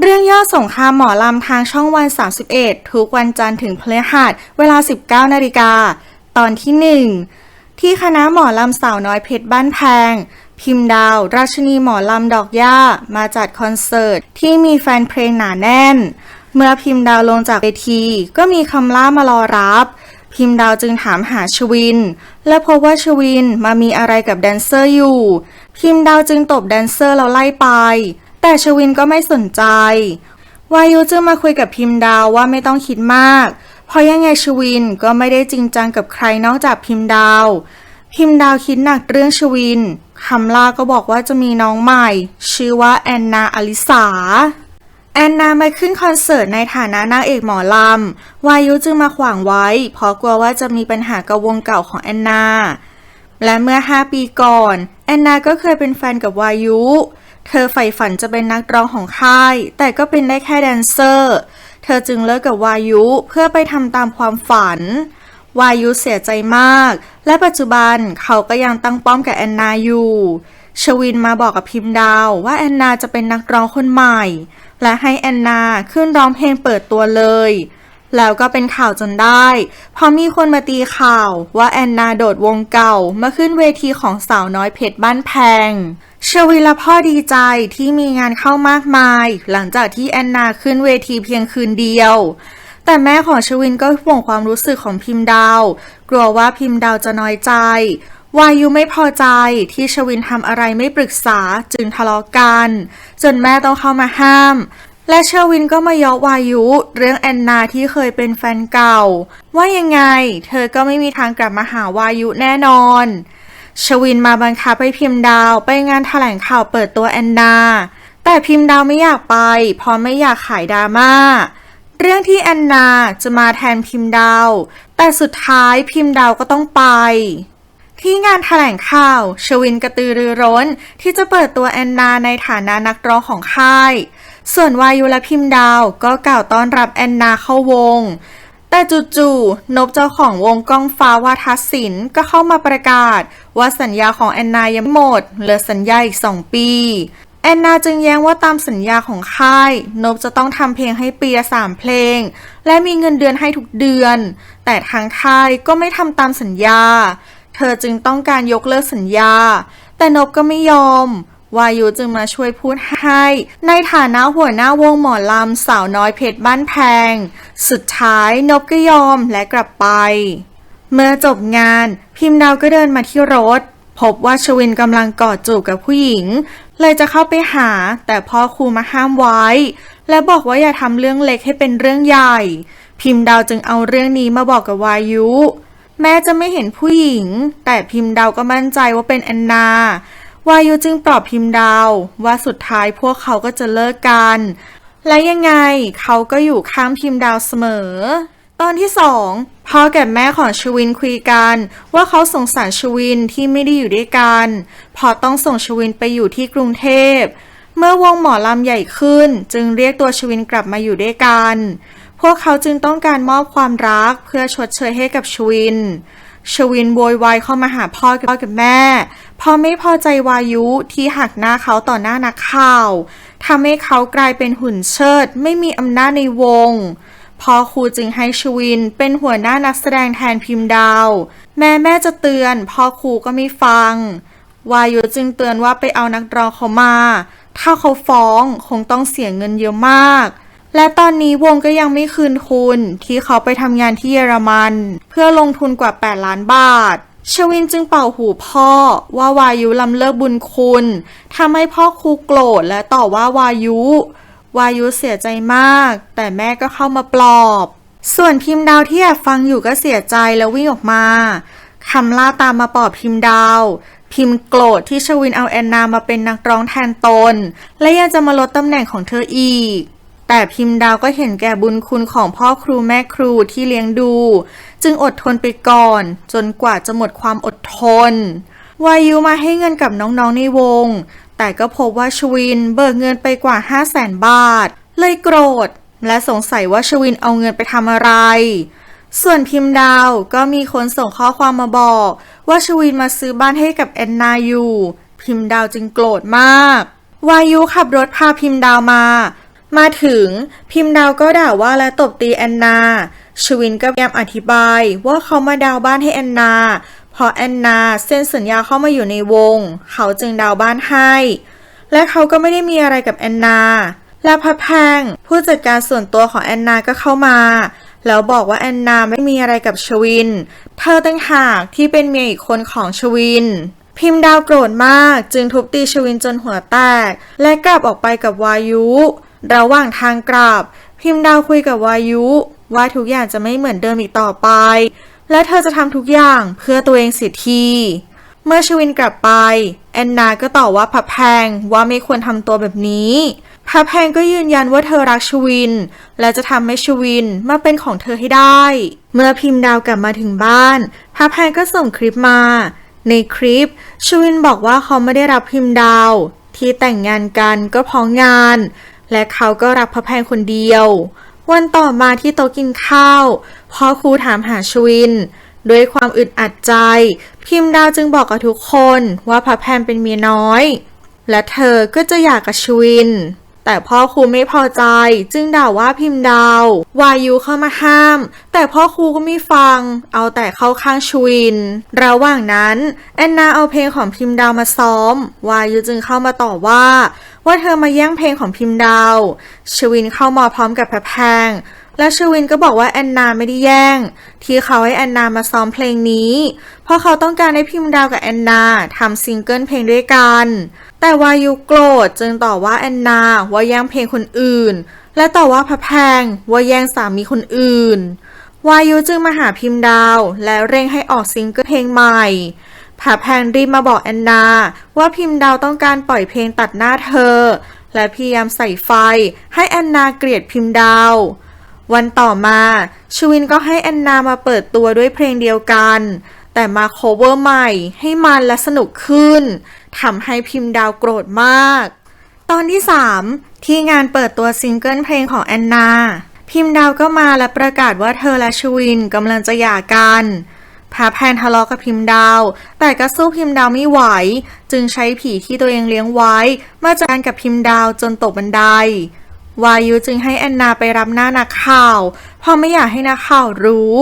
เรื่องย่อสงครามหมอลำทางช่องวัน31ทุกวันจันทร์ถึงพฤหัสเวลา 19 นาฬิกาตอนที่ 1ที่คณะหมอลำสาวน้อยเพชรบ้านแพงพิมพ์ดาวราชินีหมอลำดอกหญ้ามาจัดคอนเสิร์ตที่มีแฟนเพลงหนาแน่นเมื่อพิมพ์ดาวลงจากเวทีก็มีคำล่ามารอรับพิมพ์ดาวจึงถามหาชวินและพบว่าชวินมามีอะไรกับแดนเซอร์อยู่พิมพ์ดาวจึงตบแดนเซอร์แล้วไล่ไปแต่ชวินก็ไม่สนใจวายุจึงมาคุยกับพิมพ์ดาวว่าไม่ต้องคิดมากเพราะยังไงชวินก็ไม่ได้จริงจังกับใครนอกจากพิมพ์ดาวคิดหนักเรื่องชวินคำล่าก็บอกว่าจะมีน้องใหม่ชื่อว่าแอนนาอลิสาแอนนามาขึ้นคอนเสิร์ตในฐานะนางเอกหมอลำวายุจึงมาขวางไว้เพราะกลัวว่าจะมีปัญหากับวงเก่าของแอนนาและเมื่อ5 ปีก่อนแอนนาก็เคยเป็นแฟนกับวายุเธอใฝ่ฝันจะเป็นนักร้องของค่ายแต่ก็เป็นได้แค่แดนเซอร์เธอจึงเลิกกับวายุเพื่อไปทำตามความฝันวายุเสียใจมากและปัจจุบันเขาก็ยังตั้งป้อมกับแอนนาอยู่ชวินมาบอกกับพิมพ์ดาวว่าแอนนาจะเป็นนักร้องคนใหม่และให้แอนนาขึ้นร้องเพลงเปิดตัวเลยแล้วก็เป็นข่าวจนได้พอมีคนมาตีข่าวว่าแอนนาโดดวงเก่ามาขึ้นเวทีของสาวน้อยเพชรบ้านแพงชวินและพ่อดีใจที่มีงานเข้ามากมายหลังจากที่แอนนาขึ้นเวทีเพียงคืนเดียวแต่แม่ของชวินก็ห่วงความรู้สึกของพิมพ์ดาวกลัวว่าพิมพ์ดาวจะน้อยใจวายุไม่พอใจที่ชวินทำอะไรไม่ปรึกษาจึงทะเลาะกันจนแม่ต้องเข้ามาห้ามและชวินก็มาเยาะวายุเรื่องแอนนาที่เคยเป็นแฟนเก่าว่ายังไงเธอก็ไม่มีทางกลับมาหาวายุแน่นอนชวินมาบังคับให้พิมพ์ดาวไปงานแถลงข่าวเปิดตัวแอนนาแต่พิมพ์ดาวไม่อยากไปเพราะไม่อยากขายดราม่าเรื่องที่แอนนาจะมาแทนพิมพ์ดาวแต่สุดท้ายพิมพ์ดาวก็ต้องไปที่งานแถลงข่าวชวินกระตือรือร้นที่จะเปิดตัวแอนนาในฐานะนักร้องของค่ายส่วนวายุและพิมพ์ดาวก็กล่าวต้อนรับแอนนาเข้าวงแต่จู่ๆนบเจ้าของวงก้องฟ้าวาทศิลป์ก็เข้ามาประกาศว่าสัญญาของแอนนายังไม่หมดเหลือสัญญาอีก2 ปีแอนนาจึงแย้งว่าตามสัญญาของค่ายนบจะต้องทำเพลงให้ปีละ3 เพลงและมีเงินเดือนให้ทุกเดือนแต่ทางค่ายก็ไม่ทำตามสัญญาเธอจึงต้องการยกเลิกสัญญาแต่นบก็ไม่ยอมวายุจึงมาช่วยพูดให้ในฐานะหัวหน้าวงหมอลำสาวน้อยเพชรบ้านแพงสุดท้ายนบก็ยอมและกลับไปเมื่อจบงานพิมพ์ดาวก็เดินมาที่รถพบว่าชวินกำลังกอดจูบกับผู้หญิงเลยจะเข้าไปหาแต่พ่อครูมาห้ามไว้และบอกว่าอย่าทำเรื่องเล็กให้เป็นเรื่องใหญ่พิมพ์ดาวจึงเอาเรื่องนี้มาบอกกับวายุแม้จะไม่เห็นผู้หญิงแต่พิมพ์ดาวก็มั่นใจว่าเป็นแอนนาวายุจึงปลอบพิมพ์ดาวว่าสุดท้ายพวกเขาก็จะเลิกกันและยังไงเขาก็อยู่ข้างพิมพ์ดาวเสมอตอนที่2พ่อกับแม่ของชวินคุยกันว่าเขาสงสารชวินที่ไม่ได้อยู่ด้วยกันเพราะต้องส่งชวินไปอยู่ที่กรุงเทพเมื่อวงหมอลำใหญ่ขึ้นจึงเรียกตัวชวินกลับมาอยู่ด้วยกันพวกเขาจึงต้องการมอบความรักเพื่อชดเชยให้กับชวินโวยวายเข้ามาหาพ่อกับแม่เพราะไม่พอใจวายุที่หักหน้าเขาต่อหน้านักข่าวทำให้เขากลายเป็นหุ่นเชิดไม่มีอำนาจในวงพ่อครูจึงให้ชวินเป็นหัวหน้านักแสดงแทนพิมพ์ดาวแม่จะเตือนพ่อครูก็ไม่ฟังวายุจึงเตือนว่าไปเอานักร้องเขามาถ้าเขาฟ้องคงต้องเสียเงินเยอะมากและตอนนี้วงก็ยังไม่คืนทุนที่เขาไปทำงานที่เยอรมันเพื่อลงทุนกว่า8 ล้านบาทชวินจึงเป่าหูพ่อว่าวายุล้ำเลิกบุญคุณทำให้พ่อครูโกรธและต่อว่าวายุเสียใจมากแต่แม่ก็เข้ามาปลอบส่วนพิมพ์ดาวที่แอบฟังอยู่ก็เสียใจแล้ววิ่งออกมาคำล่าตามมาปลอบพิมพ์ดาวพิมพ์โกรธที่ชวินเอาแอนนามาเป็นนักร้องแทนตนและยังจะมาลดตำแหน่งของเธออีกแต่พิมพ์ดาวก็เห็นแก่บุญคุณของพ่อครูแม่ครูที่เลี้ยงดูจึงอดทนไปก่อนจนกว่าจะหมดความอดทนวายุมาให้เงินกับน้องๆในวงแต่ก็พบว่าชวินเบิกเงินไปกว่า500,000 บาทเลยโกรธและสงสัยว่าชวินเอาเงินไปทำอะไรส่วนพิมพ์ดาวก็มีคนส่งข้อความมาบอกว่าชวินมาซื้อบ้านให้กับแอนนาอยู่พิมพ์ดาวจึงโกรธมากวายุขับรถพาพิมพ์ดาวมา มาถึงพิมพ์ดาวก็ด่าว่าและตบตีแอนนาชวินก็พยายามอธิบายว่าเขามาดาวบ้านให้แอนนาเพราะแอนนาเซ็นสัญญาเข้ามาอยู่ในวงเขาจึงดาวบ้านให้และเขาก็ไม่ได้มีอะไรกับแอนนาและพระแพงผู้จัดการส่วนตัวของแอนนาก็เข้ามาแล้วบอกว่าแอนนาไม่มีอะไรกับชวินเธอต่างหากที่เป็นเมียอีกคนของชวินพิมพ์ดาวโกรธมากจึงทุบตีชวินจนหัวแตกและกลับออกไปกับวายุระหว่างทางกลับพิมพ์ดาวคุยกับวายุว่าทุกอย่างจะไม่เหมือนเดิมอีกต่อไปและเธอจะทำทุกอย่างเพื่อตัวเองเสียทีเมื่อชวินกลับไปแอนนาก็ต่อว่าพระแพงว่าไม่ควรทำตัวแบบนี้พระแพงก็ยืนยันว่าเธอรักชวินและจะทำให้ชวินมาเป็นของเธอให้ได้เมื่อพิมพ์ดาวกลับมาถึงบ้านพระแพงก็ส่งคลิปมาในคลิปชวินบอกว่าเขาไม่ได้รับพิมพ์ดาวที่แต่งงานกันก็เพราะงานและเขาก็รักพระแพงคนเดียววันต่อมาที่โต๊ะกินข้าวพ่อครูถามหาชวินด้วยความอึดอัดใจพิมพ์ดาวจึงบอกกับทุกคนว่าพระแพงเป็นเมียน้อยและเธอก็จะหย่ากับชวินแต่พ่อครูไม่พอใจจึงด่าว่าพิมพ์ดาววายุเข้ามาห้ามแต่พ่อครูก็ไม่ฟังเอาแต่เข้าข้างชวินระหว่างนั้นแอนนาเอาเพลงของพิมพ์ดาวมาซ้อมวายุจึงเข้ามาต่อว่าเธอมาแย่งเพลงของพิมพ์ดาวชวินเข้ามาพร้อมกับพระแพงและชวินก็บอกว่าแอนนาไม่ได้แย่งที่เขาให้แอนนามาซ้อมเพลงนี้เพราะเขาต้องการให้พิมพ์ดาวกับแอนนาทำซิงเกิลเพลงด้วยกันแต่วายุโกรธจึงต่อว่าแอนนาว่าแย่งเพลงคนอื่นและต่อว่าพระแพงว่าแย่งสามีคนอื่นวายุจึงมาหาพิมพ์ดาวและเร่งให้ออกซิงเกิลเพลงใหม่พระแพงรีบมาบอกแอนนาว่าพิมพ์ดาวต้องการปล่อยเพลงตัดหน้าเธอและพยายามใส่ไฟให้แอนนาเกลียดพิมพ์ดาววันต่อมาชวินก็ให้แอนนามาเปิดตัวด้วยเพลงเดียวกันแต่มาโคเวอร์ใหม่ให้มันและสนุกขึ้นทำให้พิมพ์ดาวโกรธมากตอนที่3ที่งานเปิดตัวซิงเกิลเพลงของแอนนาพิมพ์ดาวก็มาและประกาศว่าเธอและชวินกำลังจะหย่ากันพระแพงทะเลาะกับพิมพ์ดาวแต่ก็สู้พิมพ์ดาวไม่ไหวจึงใช้ผีที่ตัวเองเลี้ยงไว้มาจัดการกับพิมพ์ดาวจนตกบันไดวายุจึงให้แอนนาไปรับหน้านักข่าวเพราะไม่อยากให้นักข่าวรู้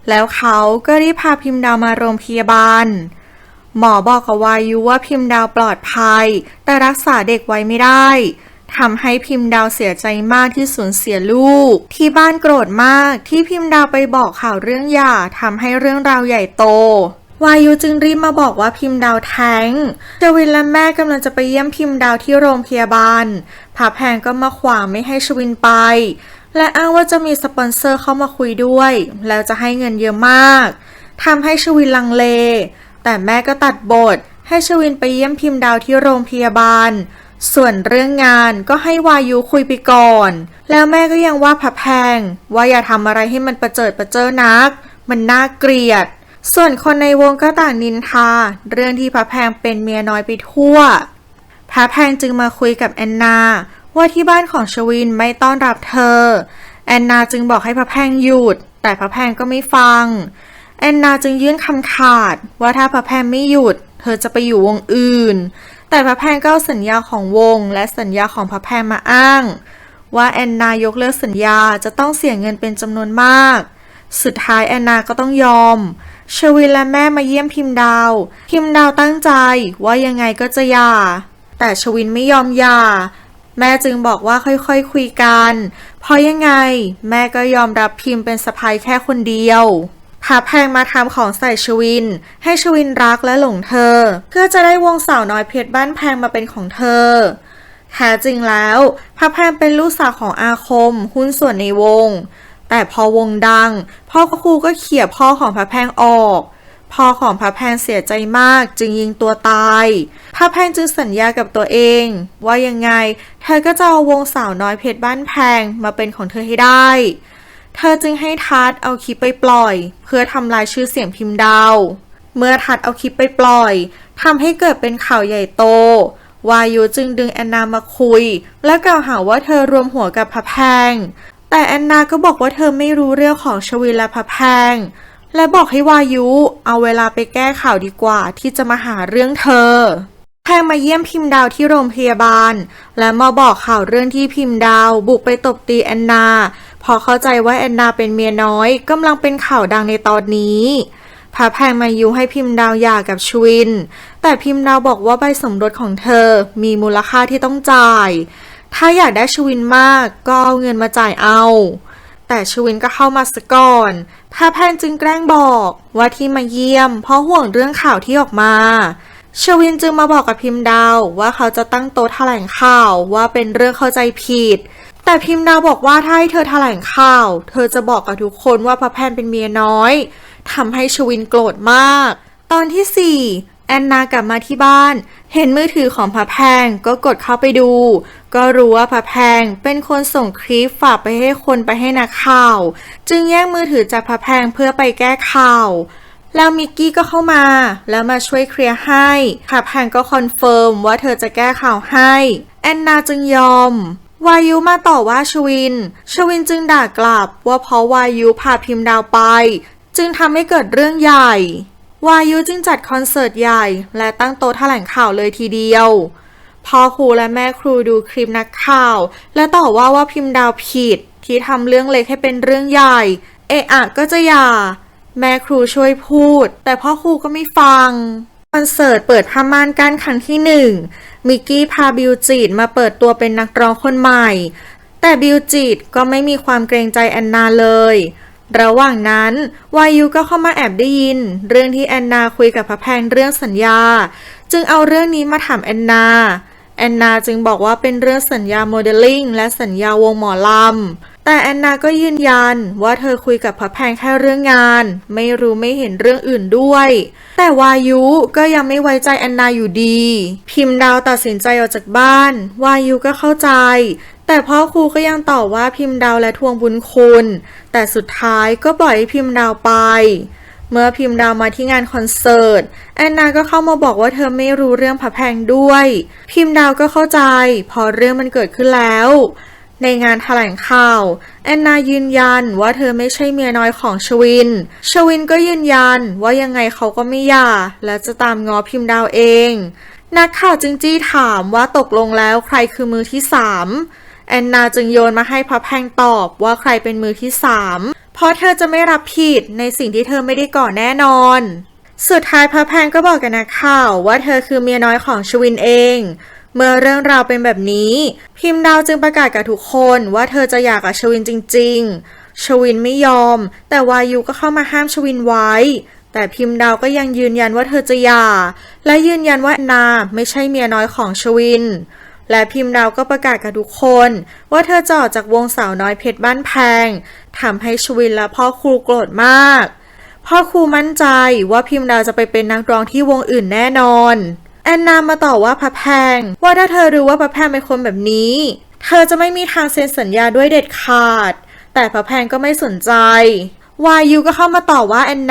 แล้วเขาก็รีบพาพิมพ์ดาวมาโรงพยาบาลหมอบอกกับวายุว่าพิมพ์ดาวปลอดภัยแต่รักษาเด็กไว้ไม่ได้ทำให้พิมพ์ดาวเสียใจมากที่สูญเสียลูกที่บ้านโกรธมากที่พิมพ์ดาวไปบอกข่าวเรื่องหย่าทำให้เรื่องราวใหญ่โตวายุจึงรีบมาบอกว่าพิมพ์ดาวแท้งชวินและแม่กำลังจะไปเยี่ยมพิมพ์ดาวที่โรงพยาบาลพระแพงก็มาขวางไม่ให้ชวินไปและอ้างว่าจะมีสปอนเซอร์เข้ามาคุยด้วยแล้วจะให้เงินเยอะมากทำให้ชวินลังเลแต่แม่ก็ตัดบทให้ชวินไปเยี่ยมพิมพ์ดาวที่โรงพยาบาลส่วนเรื่องงานก็ให้วายุคุยไปก่อนแล้วแม่ก็ยังว่าพระแพงว่าอย่าทำอะไรให้มันประเจิดประเจ้อนักมันน่าเกลียดส่วนคนในวงก็ต่างนินทาเรื่องที่พระแพงเป็นเมียน้อยไปทั่วพระแพงจึงมาคุยกับแอนนาว่าที่บ้านของชวินไม่ต้อนรับเธอแอนนาจึงบอกให้พระแพงหยุดแต่พระแพงก็ไม่ฟังแอนนาจึงยื่นคำขาดว่าถ้าพระแพงไม่หยุดเธอจะไปอยู่วงอื่นแต่พระแพงก็เอาสัญญาของวงและสัญญาของพระแพงมาอ้างว่าแอนนายกเลิกสัญญาจะต้องเสียเงินเป็นจำนวนมากสุดท้ายแอนนาก็ต้องยอมชวินและแม่มาเยี่ยมพิมพ์ดาวตั้งใจว่ายังไงก็จะหย่าแต่ชวินไม่ยอมหย่าแม่จึงบอกว่าค่อยๆคุยกันเพราะยังไงแม่ก็ยอมรับพิมพ์เป็นสะใภ้แค่คนเดียวพระแพงมาทำของใส่ชวินให้ชวินรักและหลงเธอเพื่อจะได้วงสาวน้อยเพชรบ้านแพงมาเป็นของเธอแท้จริงแล้วพระแพงเป็นลูกสาวของอาคมหุ้นส่วนในวงแต่พอวงดังพ่อครูก็เขี่ยพ่อของพระแพงออกพ่อของพระแพงเสียใจมากจึงยิงตัวตายพระแพงจึงสัญญากับตัวเองว่ายังไงเธอก็จะเอาวงสาวน้อยเพชรบ้านแพงมาเป็นของเธอให้ได้เธอจึงให้ทัศน์เอาคลิปไปปล่อยเพื่อทำลายชื่อเสียงพิมพ์ดาวเมื่อทัศน์เอาคลิปไปปล่อยทำให้เกิดเป็นข่าวใหญ่โตวายุจึงดึงแอนนามาคุยและกล่าวหาว่าเธอรวมหัวกับพระแพงแต่แอนนาก็บอกว่าเธอไม่รู้เรื่องของชวินและพระแพงและบอกให้วายุเอาเวลาไปแก้ข่าวดีกว่าที่จะมาหาเรื่องเธอ แพงมาเยี่ยมพิมพ์ดาวที่โรงพยาบาลและมาบอกข่าวเรื่องที่พิมพ์ดาวบุกไปตบตีแอนนาพอเข้าใจว่าแอนนาเป็นเมียน้อยกำลังเป็นข่าวดังในตอนนี้พระแพงมายุให้พิมพ์ดาวหย่ากับชวินแต่พิมพ์ดาวบอกว่าใบสมรสของเธอมีมูลค่าที่ต้องจ่ายถ้าอยากได้ชวินมากก็เอาเงินมาจ่ายเอาแต่ชวินก็เข้ามาซะก่อนพระแพงจึงแกล้งบอกว่าที่มาเยี่ยมเพราะห่วงเรื่องข่าวที่ออกมาชวินจึงมาบอกกับพิมพ์ดาวว่าเขาจะตั้งโต๊ะแถลงข่าวว่าเป็นเรื่องเข้าใจผิดแต่พิมพ์ดาวบอกว่าถ้าให้เธอแถลงข่าวเธอจะบอกกับทุกคนว่าพระแพงเป็นเมียน้อยทำให้ชวินโกรธมากตอนที่ 4แอนนากลับมาที่บ้านเห็นมือถือของพระแพงก็กดเข้าไปดูก็รู้ว่าพระแพงเป็นคนส่งคลิปฝากไปให้คนไปให้นักข่าวจึงแย่งมือถือจากพระแพงเพื่อไปแก้ข่าวแล้วมิกกี้ก็เข้ามาแล้วมาช่วยเคลียร์ให้พระแพงก็คอนเฟิร์มว่าเธอจะแก้ข่าวให้แอนนาจึงยอมวายุมาต่อว่าชวินจึงด่ากลับว่าเพราะวายุพาพิมพ์ดาวไปจึงทำให้เกิดเรื่องใหญ่วายุจึงจัดคอนเสิร์ตใหญ่และตั้งโต๊ะแถลงข่าวเลยทีเดียวพ่อครูและแม่ครูดูคลิปนักข่าวและต่อว่าพิมพ์ดาวผิดที่ทำเรื่องเล็กให้เป็นเรื่องใหญ่เอะอะก็จะหย่าแม่ครูช่วยพูดแต่พ่อครูก็ไม่ฟังคอนเสิร์ตเปิดผ้าม่านกั้นครั้งที่ 1มิกกี้พาบิลจีดมาเปิดตัวเป็นนักร้องคนใหม่แต่บิลจีดก็ไม่มีความเกรงใจแอนนาเลยระหว่างนั้นวายุก็เข้ามาแอบได้ยินเรื่องที่แอนนาคุยกับพระแพงเรื่องสัญญาจึงเอาเรื่องนี้มาถามแอนนาจึงบอกว่าเป็นเรื่องสัญญาโมเดลลิ่งและสัญญาวงหมอลำแต่แอนนาก็ยืนยันว่าเธอคุยกับพระแพงแค่เรื่องงานไม่รู้ไม่เห็นเรื่องอื่นด้วยแต่วายุก็ยังไม่ไว้ใจแอนนาอยู่ดีพิมพ์ดาวตัดสินใจออกจากบ้านวายุก็เข้าใจแต่พ่อครูก็ยังต่อว่าพิมพ์ดาวและทวงบุญคุณแต่สุดท้ายก็ปล่อยให้พิมพ์ดาวไปเมื่อพิมพ์ดาวมาที่งานคอนเสิร์ตแอนนาก็เข้ามาบอกว่าเธอไม่รู้เรื่องพระแพงด้วยพิมพ์ดาวก็เข้าใจพอเรื่องมันเกิดขึ้นแล้วในงานแถลงข่าวแอนนายืนยันว่าเธอไม่ใช่เมียน้อยของชวินก็ยืนยันว่ายังไงเขาก็ไม่หย่าและจะตามง้อพิมพ์ดาวเองนักข่าวจึงจี้ถามว่าตกลงแล้วใครคือมือที่ 3แอนนาจึงโยนมาให้พระแพงตอบว่าใครเป็นมือที่ 3เพราะเธอจะไม่รับผิดในสิ่งที่เธอไม่ได้ก่อแน่นอนสุดท้ายพระแพงก็บอกกับนักข่าวว่าเธอคือเมียน้อยของชวินเองเมื่อเรื่องราวเป็นแบบนี้พิมพ์ดาวจึงประกาศกับทุกคนว่าเธอจะหย่ากับชวินจริงๆชวินไม่ยอมแต่วายุก็เข้ามาห้ามชวินไว้แต่พิมพ์ดาวก็ยังยืนยันว่าเธอจะหย่าและยืนยันว่าแอนนาไม่ใช่เมียน้อยของชวินและพิมพ์ดาวก็ประกาศกับทุกคนว่าเธอจะออกจากวงสาวน้อยเพชรบ้านแพงทำให้ชวินและพ่อครูโกรธมากพ่อครูมั่นใจว่าพิมพ์ดาวจะไปเป็นนักร้องที่วงอื่นแน่นอนแอนนามาต่อว่าพระแพงว่าถ้าเธอรู้ว่าพระแพงเป็นคนแบบนี้เธอจะไม่มีทางเซ็นสัญญาด้วยเด็ดขาดแต่พระแพงก็ไม่สนใจวายุก็เข้ามาต่อว่าแอน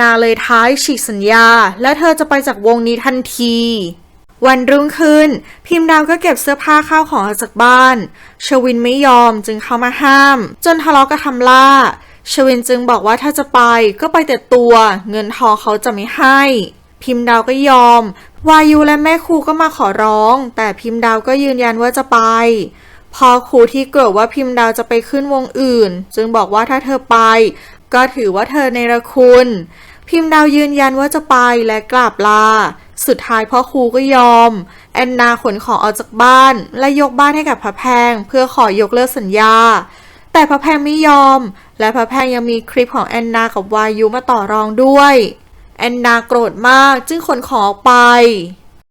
นาเลยท้าฉีกสัญญาและเธอจะไปจากวงนี้ทันทีวันรุ่งขึ้นพิมพ์ดาวก็เก็บเสื้อผ้าข้าวของออกจากบ้านชวินไม่ยอมจึงเข้ามาห้ามจนทะเลาะกับทำล่าชวินจึงบอกว่าถ้าจะไปก็ไปแต่ตัวเงินทองเขาจะไม่ให้พิมพ์ดาวก็ยอมวายุและแม่ครูก็มาขอร้องแต่พิมพ์ดาวก็ยืนยันว่าจะไปพอครูที่โกรธว่าพิมพ์ดาวจะไปขึ้นวงอื่นจึงบอกว่าถ้าเธอไปก็ถือว่าเธอเนรคุณพิมพ์ดาวยืนยันว่าจะไปและกราบลาสุดท้ายพ่อครูก็ยอมแอนนาขนของออกจากบ้านและยกบ้านให้กับพระแพงเพื่อขอยกเลิกสัญญาแต่พระแพงไม่ยอมและพระแพงยังมีคลิปของแอนนากับวายุมาต่อรองด้วยแอนนาโกรธมากจึงขนของออกไป